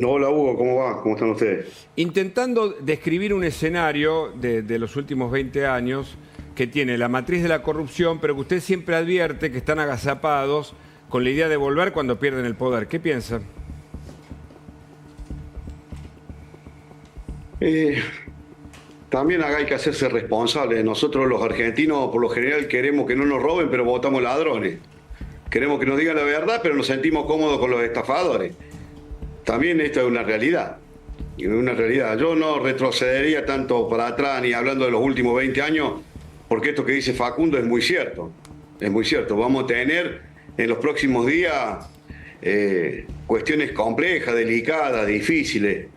Hola Hugo, ¿cómo va? ¿Cómo están ustedes? Intentando describir un escenario de los últimos 20 años que tiene la matriz de la corrupción, pero que usted siempre advierte que están agazapados con la idea de volver cuando pierden el poder. ¿Qué piensa? Eh, También acá hay que hacerse responsable. Nosotros los argentinos por lo general queremos que no nos roben, pero votamos ladrones. Queremos que nos digan la verdad, pero nos sentimos cómodos con los estafadores. También esto es una realidad. Es una realidad. Yo no retrocedería tanto para atrás ni hablando de los últimos 20 años, porque esto que dice Facundo es muy cierto. Es muy cierto. Vamos a tener en los próximos días cuestiones complejas, delicadas, difíciles.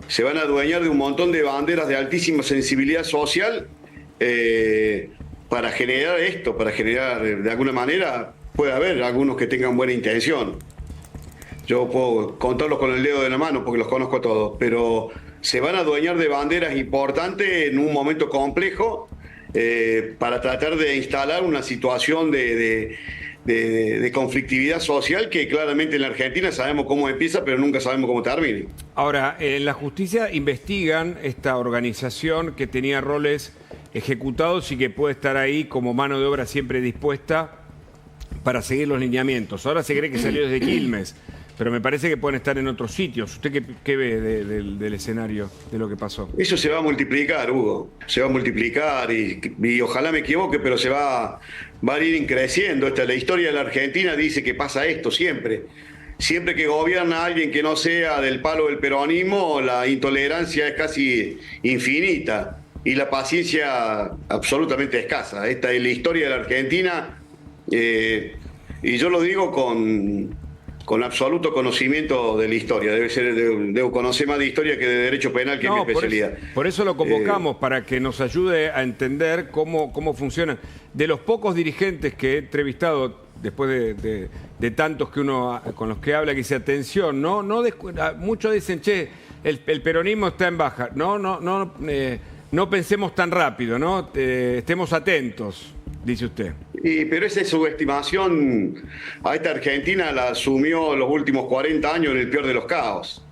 Se van a adueñar de un montón de banderas de altísima sensibilidad social para generar esto, para generar, de alguna manera, puede haber algunos que tengan buena intención. Yo puedo contarlos con el dedo de la mano porque los conozco a todos, pero se van a adueñar de banderas importantes en un momento complejo para tratar de instalar una situación de conflictividad social que claramente en la Argentina sabemos cómo empieza, pero nunca sabemos cómo termina. Ahora, en la justicia investigan esta organización que tenía roles ejecutados y que puede estar ahí como mano de obra siempre dispuesta para seguir los lineamientos. Ahora se cree que salió desde Quilmes, pero me parece que pueden estar en otros sitios. ¿Usted qué ve del escenario, de lo que pasó? Eso se va a multiplicar, Hugo. Se va a multiplicar y ojalá me equivoque, pero va a ir creciendo. La historia de la Argentina dice que pasa esto siempre. Siempre que gobierna alguien que no sea del palo del peronismo, la intolerancia es casi infinita y la paciencia absolutamente escasa. Esta es la historia de la Argentina y yo lo digo con absoluto conocimiento de la historia. Debo conocer más de historia que de derecho penal, que es mi especialidad. Por eso lo convocamos, para que nos ayude a entender cómo funcionan. De los pocos dirigentes que he entrevistado, después de tantos que uno con los que habla, que dice atención, muchos dicen, che, el peronismo está en baja. No pensemos tan rápido, ¿no? Estemos atentos, dice usted. Pero esa subestimación a esta Argentina la asumió los últimos 40 años en el peor de los caos.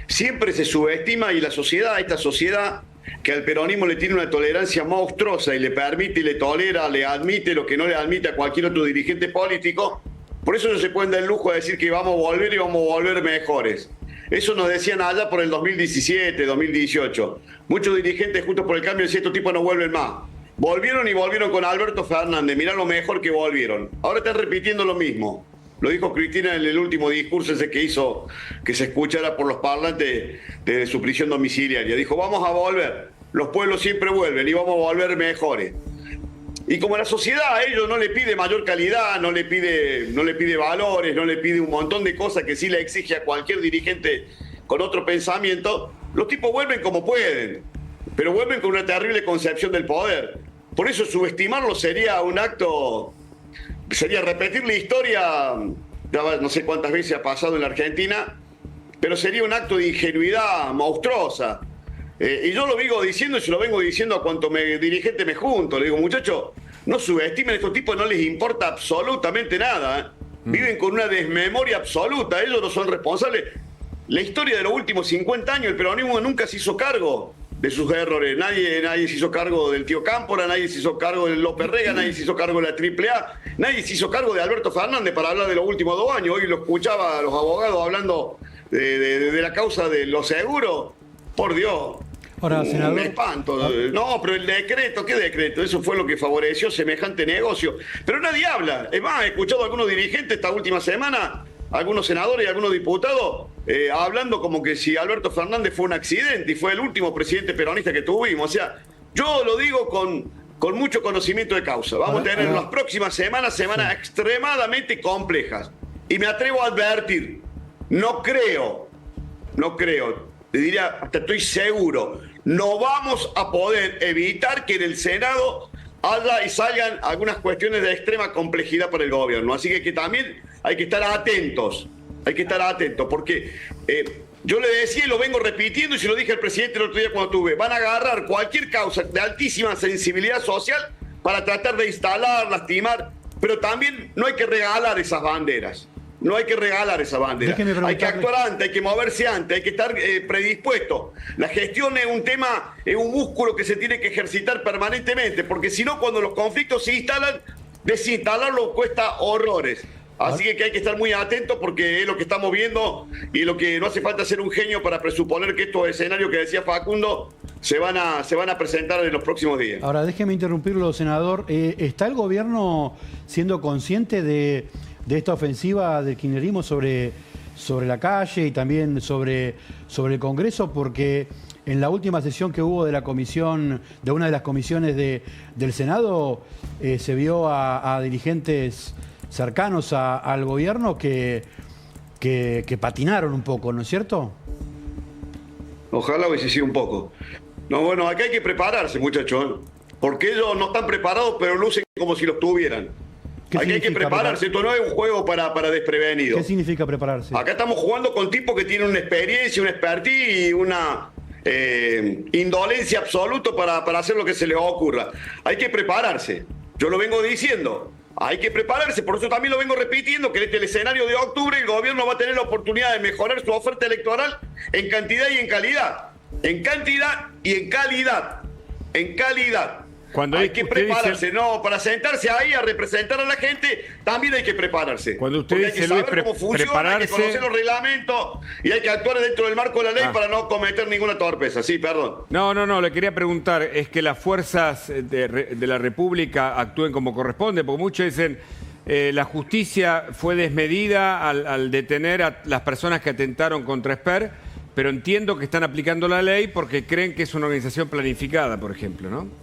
Siempre se subestima y esta sociedad que al peronismo le tiene una tolerancia monstruosa y le permite y le tolera, le admite lo que no le admite a cualquier otro dirigente político, por eso no se pueden dar el lujo de decir que vamos a volver y vamos a volver mejores. Eso nos decían allá por el 2017, 2018. Muchos dirigentes Juntos por el Cambio decían, estos tipos no vuelven más. Volvieron y volvieron con Alberto Fernández. Mirá lo mejor que volvieron. Ahora están repitiendo lo mismo. Lo dijo Cristina en el último discurso ese que hizo que se escuchara por los parlantes de su prisión domiciliaria. Dijo, vamos a volver. Los pueblos siempre vuelven y vamos a volver mejores. Y como la sociedad a ellos no le pide mayor calidad, no le pide valores, no le pide un montón de cosas que sí le exige a cualquier dirigente con otro pensamiento, los tipos vuelven como pueden, pero vuelven con una terrible concepción del poder. Por eso subestimarlo sería un acto, sería repetir la historia, no sé cuántas veces ha pasado en la Argentina, pero sería un acto de ingenuidad monstruosa. Y yo lo vengo diciendo y se lo vengo diciendo a cuanto dirigente me junto. Le digo, muchachos, no subestimen, a estos tipos no les importa absolutamente nada. Viven con una desmemoria absoluta, ellos no son responsables. La historia de los últimos 50 años, el peronismo nunca se hizo cargo de sus errores. Nadie se hizo cargo del tío Cámpora, nadie se hizo cargo del López Rega, nadie se hizo cargo de la AAA, nadie se hizo cargo de Alberto Fernández para hablar de los últimos 2 años. Hoy lo escuchaba a los abogados hablando de la causa de los seguros. Por Dios. Ahora, senador. Me espanto. No, pero el decreto, ¿qué decreto? Eso fue lo que favoreció semejante negocio. Pero nadie habla. Es más, he escuchado a algunos dirigentes esta última semana, algunos senadores y algunos diputados, hablando como que si Alberto Fernández fue un accidente y fue el último presidente peronista que tuvimos. O sea, yo lo digo con mucho conocimiento de causa. Vamos a tener en las próximas semanas extremadamente complejas. Y me atrevo a advertir, no creo, te diría, hasta estoy seguro, no vamos a poder evitar que en el Senado haya y salgan algunas cuestiones de extrema complejidad para el gobierno. Así que también hay que estar atentos, porque yo le decía y lo vengo repitiendo y se lo dije al presidente el otro día cuando tuve, van a agarrar cualquier causa de altísima sensibilidad social para tratar de instalar, lastimar, pero también no hay que regalar esas banderas. No hay que regalar esa bandera. Hay que actuar antes, hay que moverse antes, hay que estar predispuesto. La gestión es un tema, es un músculo que se tiene que ejercitar permanentemente, porque si no, cuando los conflictos se instalan, desinstalarlos cuesta horrores. Así que hay que estar muy atentos porque es lo que estamos viendo y lo que no hace falta ser un genio para presuponer que estos escenarios que decía Facundo se van a presentar en los próximos días. Ahora, déjeme interrumpirlo, senador. ¿Está el gobierno siendo consciente de esta ofensiva del kirchnerismo sobre la calle y también sobre el Congreso? Porque en la última sesión que hubo de la comisión, de una de las comisiones del Senado, se vio a dirigentes cercanos al gobierno que patinaron un poco, ¿no es cierto? Ojalá hubiese sido un poco. No, bueno, acá hay que prepararse, muchachos, porque ellos no están preparados, pero lucen como si los tuvieran. Aquí hay que prepararse, esto no es un juego para desprevenidos. ¿Qué significa prepararse? Acá estamos jugando con tipos que tienen una experiencia, una expertise y una indolencia absoluta para hacer lo que se les ocurra. Hay que prepararse. Yo lo vengo diciendo. Hay que prepararse, por eso también lo vengo repitiendo, que en este escenario de octubre el gobierno va a tener la oportunidad de mejorar su oferta electoral en cantidad y en calidad. En cantidad y en calidad. En calidad. Cuando hay que prepararse, dice, no, para sentarse ahí a representar a la gente, también hay que prepararse. Cuando usted dice, hay que saber cómo funciona, hay que conocer los reglamentos y hay que actuar dentro del marco de la ley para no cometer ninguna torpeza. Sí, perdón. No, le quería preguntar, ¿es que las fuerzas de la República actúen como corresponde? Porque muchos dicen, la justicia fue desmedida al detener a las personas que atentaron contra Esper, pero entiendo que están aplicando la ley porque creen que es una organización planificada, por ejemplo, ¿no?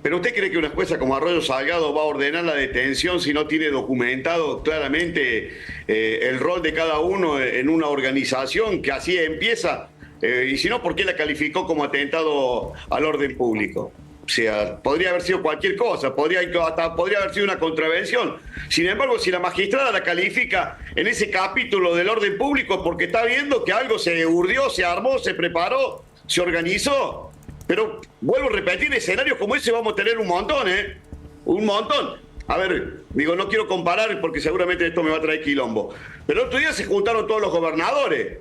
¿Pero usted cree que una jueza como Arroyo Salgado va a ordenar la detención si no tiene documentado claramente el rol de cada uno en una organización que así empieza? Y si no, ¿por qué la calificó como atentado al orden público? O sea, podría haber sido cualquier cosa, hasta podría haber sido una contravención. Sin embargo, si la magistrada la califica en ese capítulo del orden público, porque está viendo que algo se urdió, se armó, se preparó, se organizó. Pero vuelvo a repetir, escenarios como ese vamos a tener un montón, un montón. A ver, digo, no quiero comparar porque seguramente esto me va a traer quilombo. Pero el otro día se juntaron todos los gobernadores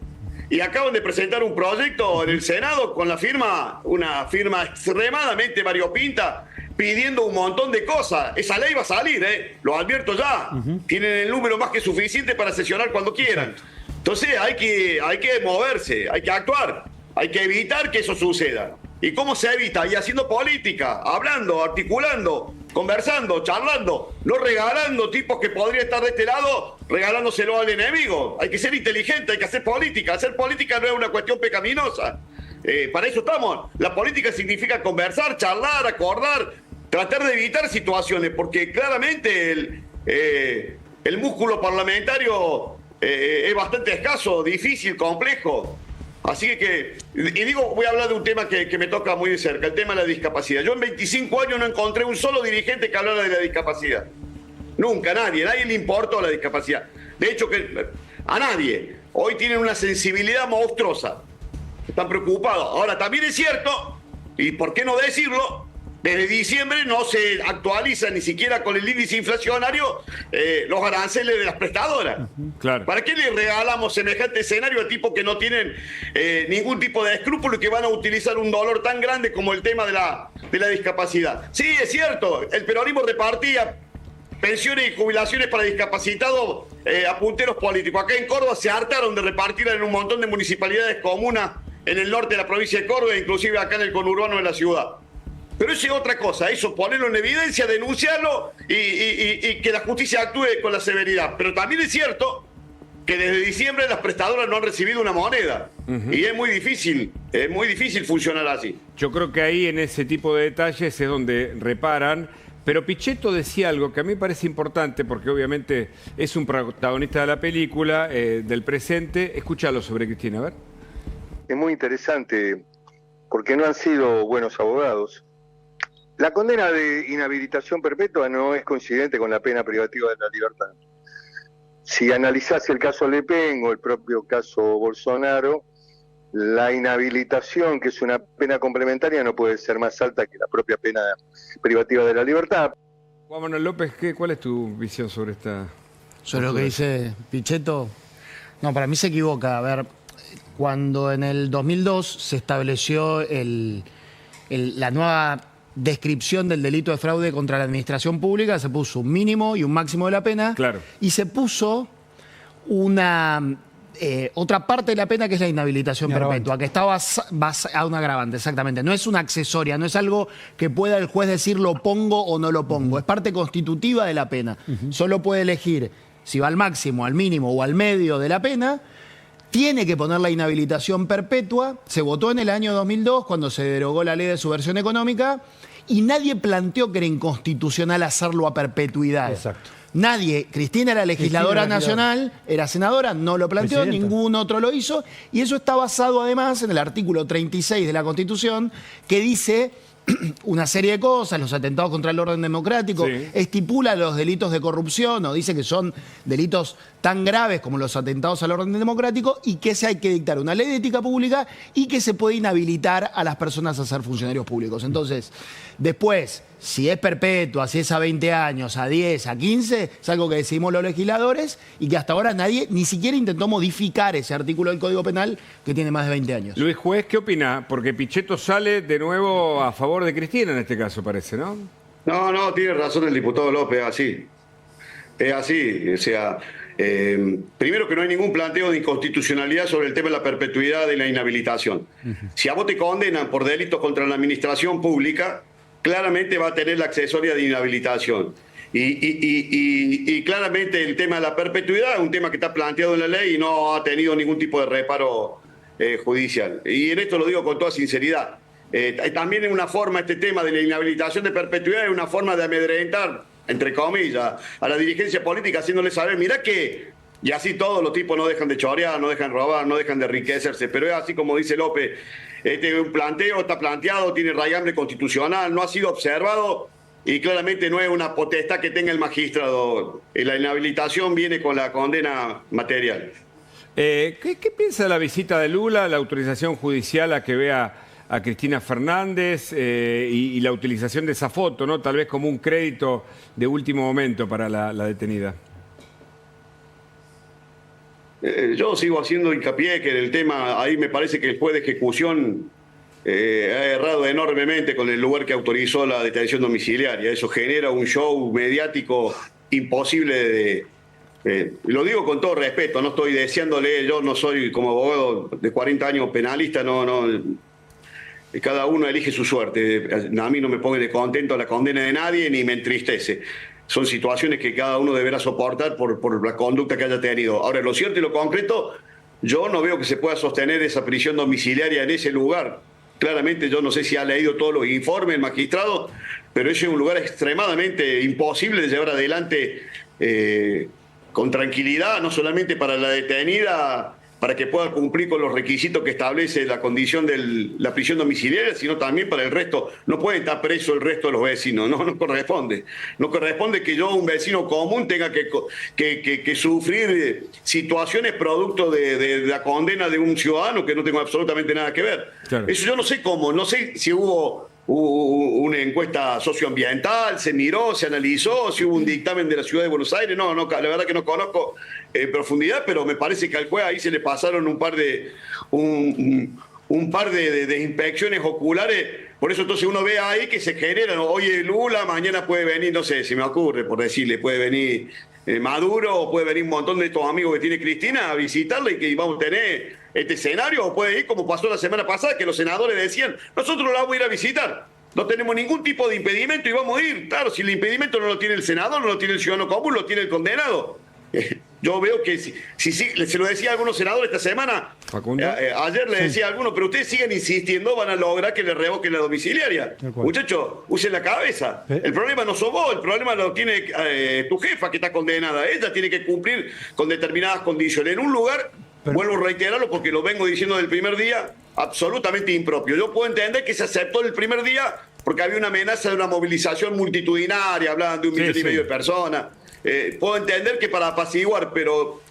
y acaban de presentar un proyecto en el Senado con la firma, una firma extremadamente variopinta, pidiendo un montón de cosas. Esa ley va a salir, lo advierto ya. Tienen el número más que suficiente para sesionar cuando quieran. Entonces hay que moverse, hay que actuar, hay que evitar que eso suceda. ¿Y cómo se evita? Y haciendo política, hablando, articulando, conversando, charlando, no regalando tipos que podrían estar de este lado, regalándoselo al enemigo. Hay que ser inteligente, hay que hacer política. Hacer política no es una cuestión pecaminosa. Para eso estamos. La política significa conversar, charlar, acordar, tratar de evitar situaciones, porque claramente el músculo parlamentario es bastante escaso, difícil, complejo. Así que, voy a hablar de un tema que me toca muy de cerca, el tema de la discapacidad. Yo en 25 años no encontré un solo dirigente que hablara de la discapacidad. Nunca, nadie le importó la discapacidad. De hecho, a nadie. Hoy tienen una sensibilidad monstruosa. Están preocupados. Ahora, también es cierto, y por qué no decirlo, desde diciembre no se actualiza ni siquiera con el índice inflacionario los aranceles de las prestadoras. Claro. ¿Para qué le regalamos semejante escenario a tipos que no tienen ningún tipo de escrúpulo y que van a utilizar un dolor tan grande como el tema de la discapacidad? Sí, es cierto, el peronismo repartía pensiones y jubilaciones para discapacitados a punteros políticos. Acá en Córdoba se hartaron de repartirla en un montón de municipalidades comunas en el norte de la provincia de Córdoba, inclusive acá en el conurbano de la ciudad. Pero eso es otra cosa, eso ponerlo en evidencia, denunciarlo y que la justicia actúe con la severidad. Pero también es cierto que desde diciembre las prestadoras no han recibido una moneda. Y es muy difícil funcionar así. Yo creo que ahí en ese tipo de detalles es donde reparan. Pero Pichetto decía algo que a mí me parece importante porque obviamente es un protagonista de la película, del presente. Escúchalo sobre Cristina, a ver. Es muy interesante porque no han sido buenos abogados. La condena de inhabilitación perpetua no es coincidente con la pena privativa de la libertad. Si analizás el caso Le Pen o el propio caso Bolsonaro, la inhabilitación, que es una pena complementaria, no puede ser más alta que la propia pena privativa de la libertad. Juan Manuel López, ¿cuál es tu visión sobre sobre lo que dice Pichetto. No, para mí se equivoca. A ver, cuando en el 2002 se estableció la nueva descripción del delito de fraude contra la administración pública, se puso un mínimo y un máximo de la pena. Claro. Y se puso otra parte de la pena, que es la inhabilitación perpetua, que está basada un agravante, exactamente. No es una accesoria, no es algo que pueda el juez decir lo pongo o no lo pongo. Es parte constitutiva de la pena. Solo puede elegir si va al máximo, al mínimo o al medio de la pena. Tiene que poner la inhabilitación perpetua. Se votó en el año 2002 cuando se derogó la ley de subversión económica y nadie planteó que era inconstitucional hacerlo a perpetuidad. Exacto. Nadie. Cristina era legisladora nacional, era senadora, no lo planteó, ningún otro lo hizo. Y eso está basado además en el artículo 36 de la Constitución, que dice una serie de cosas, los atentados contra el orden democrático, estipula los delitos de corrupción o dice que son delitos tan graves como los atentados al orden democrático y que hay que dictar una ley de ética pública y que se puede inhabilitar a las personas a ser funcionarios públicos. Entonces, después, si es perpetua, si es a 20 años, a 10, a 15, es algo que decidimos los legisladores y que hasta ahora nadie ni siquiera intentó modificar ese artículo del Código Penal que tiene más de 20 años. Luis Juez, ¿qué opina? Porque Pichetto sale de nuevo a favor de Cristina en este caso, parece, ¿no? No, tiene razón el diputado López, así. Es así, o sea, primero que no hay ningún planteo de inconstitucionalidad sobre el tema de la perpetuidad de la inhabilitación. Si a vos te condenan por delitos contra la administración pública, claramente va a tener la accesoria de inhabilitación. Y claramente el tema de la perpetuidad es un tema que está planteado en la ley y no ha tenido ningún tipo de reparo judicial. Y en esto lo digo con toda sinceridad. También es una forma, este tema de la inhabilitación de perpetuidad es una forma de amedrentar, entre comillas, a la dirigencia política, haciéndole saber, mirá que, y así todos los tipos no dejan de chorear, no dejan de robar, no dejan de enriquecerse, pero es así como dice López, un planteo está planteado, tiene raigambre constitucional, no ha sido observado y claramente no es una potestad que tenga el magistrado. La inhabilitación viene con la condena material. ¿Qué piensa de la visita de Lula, la autorización judicial a que vea a Cristina Fernández y la utilización de esa foto, ¿no? Tal vez como un crédito de último momento para la detenida? Yo sigo haciendo hincapié que en el tema, ahí me parece que el juez de ejecución ha errado enormemente con el lugar que autorizó la detención domiciliaria. Eso genera un show mediático imposible lo digo con todo respeto, no estoy deseándole, yo no soy como abogado de 40 años penalista, cada uno elige su suerte. A mí no me pone de contento la condena de nadie ni me entristece. Son situaciones que cada uno deberá soportar por la conducta que haya tenido. Ahora, lo cierto y lo concreto, yo no veo que se pueda sostener esa prisión domiciliaria en ese lugar. Claramente yo no sé si ha leído todos los informes el magistrado, pero ese es un lugar extremadamente imposible de llevar adelante con tranquilidad, no solamente para la detenida, para que pueda cumplir con los requisitos que establece la condición de la prisión domiciliaria, sino también para el resto. No pueden estar presos el resto de los vecinos, no corresponde. No corresponde que yo, un vecino común, tenga que sufrir situaciones producto de la condena de un ciudadano que no tengo absolutamente nada que ver. Claro. Eso yo no sé cómo, no sé si hubo una encuesta socioambiental, se miró, se analizó, si hubo un dictamen de la Ciudad de Buenos Aires, la verdad que no conozco en profundidad, pero me parece que al juez ahí se le pasaron un par de inspecciones oculares. Por eso entonces uno ve ahí que se generan, oye, Lula, mañana puede venir, no sé, se me ocurre por decirle, puede venir Maduro, o puede venir un montón de estos amigos que tiene Cristina a visitarla y que vamos a tener este escenario, o puede ir como pasó la semana pasada, que los senadores decían, nosotros la vamos a ir a visitar, no tenemos ningún tipo de impedimento y vamos a ir. Claro, si el impedimento no lo tiene el senador, no lo tiene el ciudadano común, lo tiene el condenado. Yo veo que si se lo decía a algunos senadores esta semana, ayer le decía a algunos, pero ustedes siguen insistiendo, van a lograr que le revoquen la domiciliaria. Muchachos, usen la cabeza. El problema no sos vos, el problema lo tiene tu jefa que está condenada. Ella tiene que cumplir con determinadas condiciones. En un lugar, vuelvo a reiterarlo porque lo vengo diciendo del primer día, absolutamente impropio. Yo puedo entender que se aceptó el primer día porque había una amenaza de una movilización multitudinaria, hablaban de 1,5 millones de personas. Puedo entender que para apaciguar, pero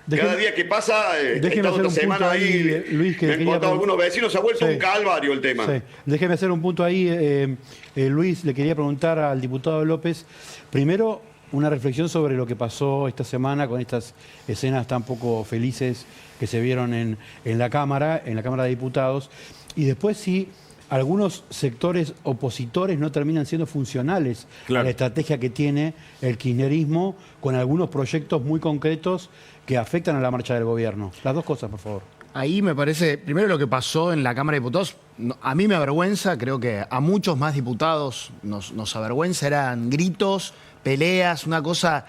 cada día que pasa, esta otra semana ahí, Luis, que me han contado algunos vecinos, se ha vuelto un calvario el tema. Sí. Déjeme hacer un punto ahí, Luis, le quería preguntar al diputado López, primero, una reflexión sobre lo que pasó esta semana con estas escenas tan poco felices que se vieron en la Cámara de Diputados, y después si algunos sectores opositores no terminan siendo funcionales a la estrategia que tiene el kirchnerismo con algunos proyectos muy concretos que afectan a la marcha del gobierno. Las dos cosas, por favor. Ahí me parece, primero lo que pasó en la Cámara de Diputados, a mí me avergüenza, creo que a muchos más diputados nos avergüenza, eran gritos, peleas, una cosa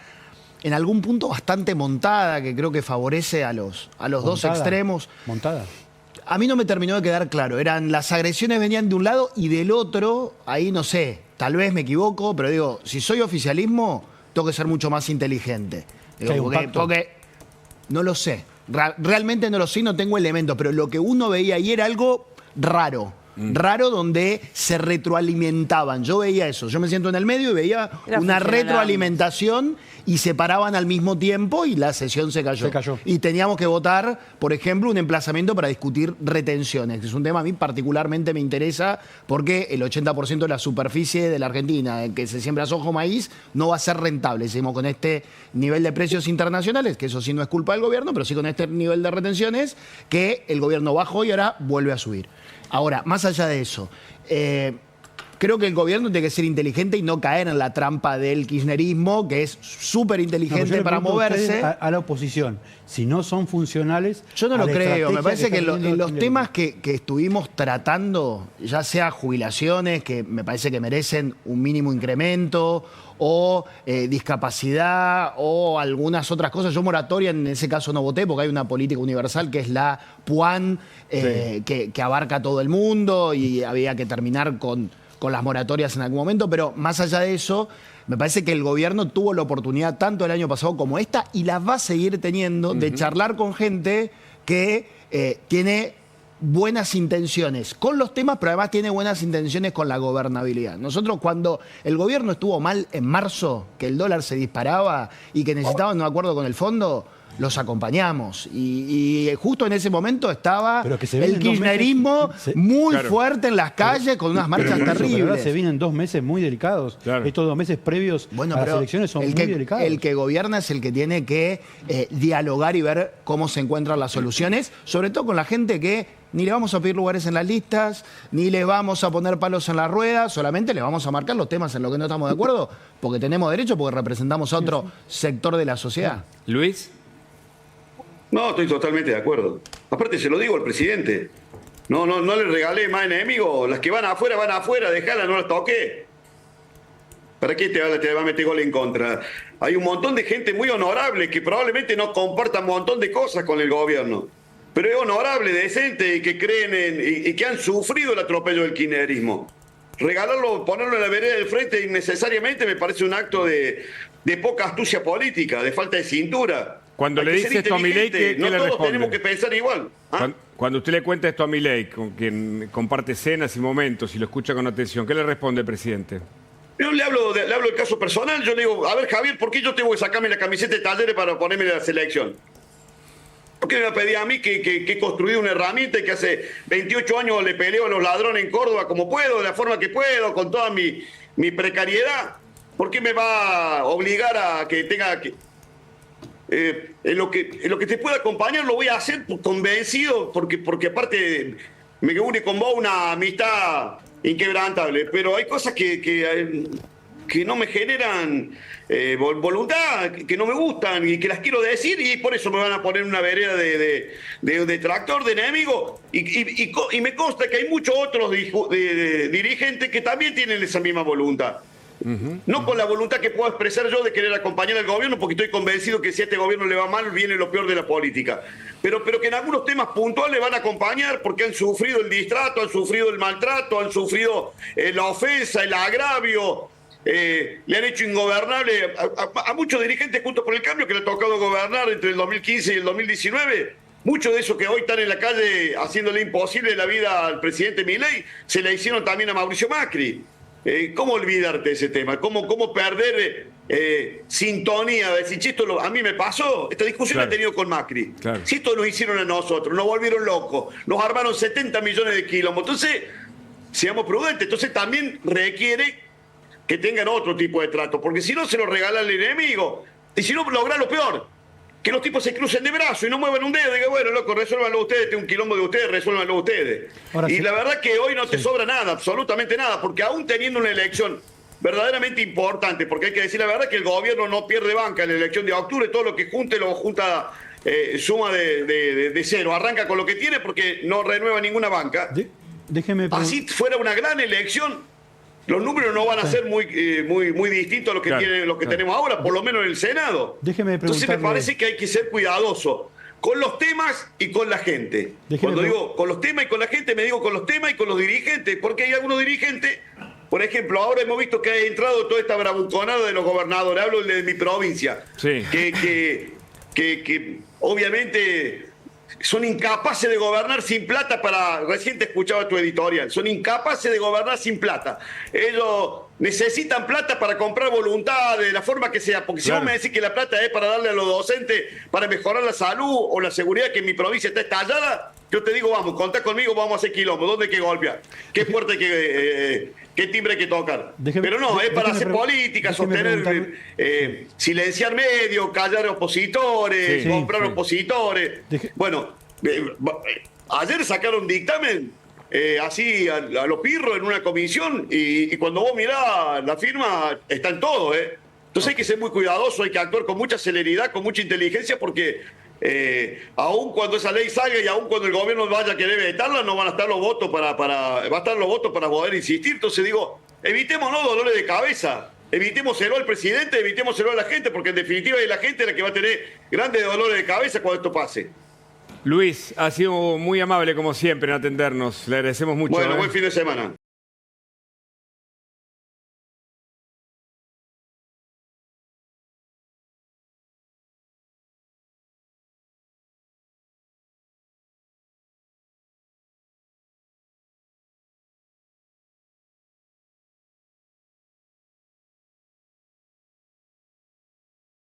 en algún punto bastante montada que creo que favorece a los dos extremos. Montada. A mí no me terminó de quedar claro, las agresiones venían de un lado y del otro, ahí no sé, tal vez me equivoco, pero digo, si soy oficialismo, tengo que ser mucho más inteligente. Digo, porque no lo sé. Realmente no lo sé, no tengo elementos, pero lo que uno veía ahí era algo raro. Raro donde se retroalimentaban. Yo veía eso. Yo me siento en el medio y veía una retroalimentación y se paraban al mismo tiempo y la sesión se cayó. Y teníamos que votar, por ejemplo, un emplazamiento para discutir retenciones, que es un tema a mí particularmente me interesa porque el 80% de la superficie de la Argentina en que se siembra soja o maíz no va a ser rentable. Seguimos con este nivel de precios internacionales, que eso sí no es culpa del gobierno, pero sí con este nivel de retenciones que el gobierno bajó y ahora vuelve a subir. Ahora, más allá de eso, creo que el gobierno tiene que ser inteligente y no caer en la trampa del kirchnerismo, que es súper inteligente para moverse. A la oposición, si no son funcionales. Yo no lo creo. Me parece que en los temas que estuvimos tratando, ya sea jubilaciones, que me parece que merecen un mínimo incremento, o discapacidad, o algunas otras cosas. Yo moratoria en ese caso no voté porque hay una política universal que es la PUAN, que abarca a todo el mundo y había que terminar con las moratorias en algún momento, pero más allá de eso, me parece que el gobierno tuvo la oportunidad tanto el año pasado como esta y la va a seguir teniendo de charlar con gente que tiene buenas intenciones con los temas, pero además tiene buenas intenciones con la gobernabilidad. Nosotros cuando el gobierno estuvo mal en marzo, que el dólar se disparaba y que necesitaban un acuerdo con el fondo, los acompañamos. Y justo en ese momento estaba el kirchnerismo muy fuerte en las calles con unas marchas terribles. Pero ahora se vienen 2 meses muy delicados. Estos 2 meses previos a las elecciones son muy delicados. El que gobierna es el que tiene que dialogar y ver cómo se encuentran las soluciones, sobre todo con la gente que ni le vamos a pedir lugares en las listas, ni le vamos a poner palos en la rueda, solamente le vamos a marcar los temas en los que no estamos de acuerdo, porque tenemos derecho, porque representamos a otro sector de la sociedad. Luis. No, estoy totalmente de acuerdo. Aparte se lo digo al presidente. No le regalé más enemigos. Las que van afuera, déjala, no las toqué. ¿Para qué te va a meter gol en contra? Hay un montón de gente muy honorable que probablemente no comparta un montón de cosas con el gobierno. Pero es honorable, decente y que creen y que han sufrido el atropello del kirchnerismo. Regalarlo, ponerlo en la vereda del frente innecesariamente me parece un acto de poca astucia política, de falta de cintura. Cuando le dice esto a Milei, ¿qué le responde? No todos tenemos que pensar igual. Cuando usted le cuenta esto a Milei, con quien comparte escenas y momentos y lo escucha con atención, ¿qué le responde el presidente? Yo le hablo del caso personal, yo le digo, a ver Javier, ¿por qué yo tengo que sacarme la camiseta de Talleres para ponerme en la selección? ¿Por qué me va a pedir a mí que he construido una herramienta y que hace 28 años le peleo a los ladrones en Córdoba como puedo, de la forma que puedo, con toda mi precariedad? ¿Por qué me va a obligar a que tenga que... en lo que te pueda acompañar lo voy a hacer convencido, porque aparte me une con vos una amistad inquebrantable, pero hay cosas que no me generan voluntad, que no me gustan y que las quiero decir, y por eso me van a poner una vereda de detractor, de enemigo, y me consta que hay muchos otros dirigentes que también tienen esa misma voluntad. No con la voluntad que puedo expresar yo de querer acompañar al gobierno, porque estoy convencido que si a este gobierno le va mal, viene lo peor de la política. Pero que en algunos temas puntuales van a acompañar porque han sufrido el distrato, han sufrido el maltrato, han sufrido la ofensa, el agravio. Le han hecho ingobernable a muchos dirigentes Juntos por el Cambio que le ha tocado gobernar entre el 2015 y el 2019. Muchos de esos que hoy están en la calle haciéndole imposible la vida al presidente Milei, se la hicieron también a Mauricio Macri. ¿Cómo olvidarte de ese tema? ¿Cómo perder sintonía? Decir, si esto a mí me pasó, esta discusión la he tenido con Macri. Claro. Si esto nos hicieron a nosotros, nos volvieron locos, nos armaron 70 millones de kilómetros. Entonces, seamos prudentes. Entonces también requiere que tengan otro tipo de trato, porque si no se lo regala al enemigo, y si no logra lo peor, que los tipos se crucen de brazo y no muevan un dedo, y digan, bueno, loco, resuélvanlo ustedes, tengo un quilombo de ustedes, resuélvanlo ustedes. Ahora y sí. la verdad que hoy no te sobra nada, absolutamente nada, porque aún teniendo una elección verdaderamente importante, porque hay que decir la verdad que el gobierno no pierde banca en la elección de octubre, todo lo que junte lo junta suma de cero, arranca con lo que tiene porque no renueva ninguna banca. Déjeme Así fuera una gran elección, los números no van a ser muy distintos a los que, tenemos ahora, por lo menos en el Senado. Déjeme Entonces me parece que hay que ser cuidadoso con los temas y con la gente. Cuando digo con los temas y con la gente, me digo con los temas y con los dirigentes, porque hay algunos dirigentes, por ejemplo, ahora hemos visto que ha entrado toda esta bravuconada de los gobernadores, hablo de mi provincia, que obviamente son incapaces de gobernar sin plata recién te escuchaba tu editorial, son incapaces de gobernar sin plata. Ellos necesitan plata para comprar voluntad de la forma que sea, porque si vos me decís que la plata es para darle a los docentes, para mejorar la salud o la seguridad que en mi provincia está estallada, yo te digo, vamos, contá conmigo, vamos a hacer quilombo, ¿dónde hay que golpear? ¿Qué puerta hay qué timbre hay que tocar? Pero no, es para hacer política, sostener, silenciar medios, callar opositores, comprar opositores. Bueno, ayer sacaron dictamen así a los pirros en una comisión y cuando vos mirás la firma están todos, Entonces hay que ser muy cuidadoso, hay que actuar con mucha celeridad, con mucha inteligencia, porque aun cuando esa ley salga y aun cuando el gobierno vaya a querer vetarla, no van a estar los votos va a estar los votos para poder insistir. Entonces digo, evitémonos dolores de cabeza, evitémoselo al presidente, evitémoselo a la gente, porque en definitiva es la gente la que va a tener grandes dolores de cabeza cuando esto pase. Luis, ha sido muy amable como siempre en atendernos. Le agradecemos mucho. Bueno, buen fin de semana.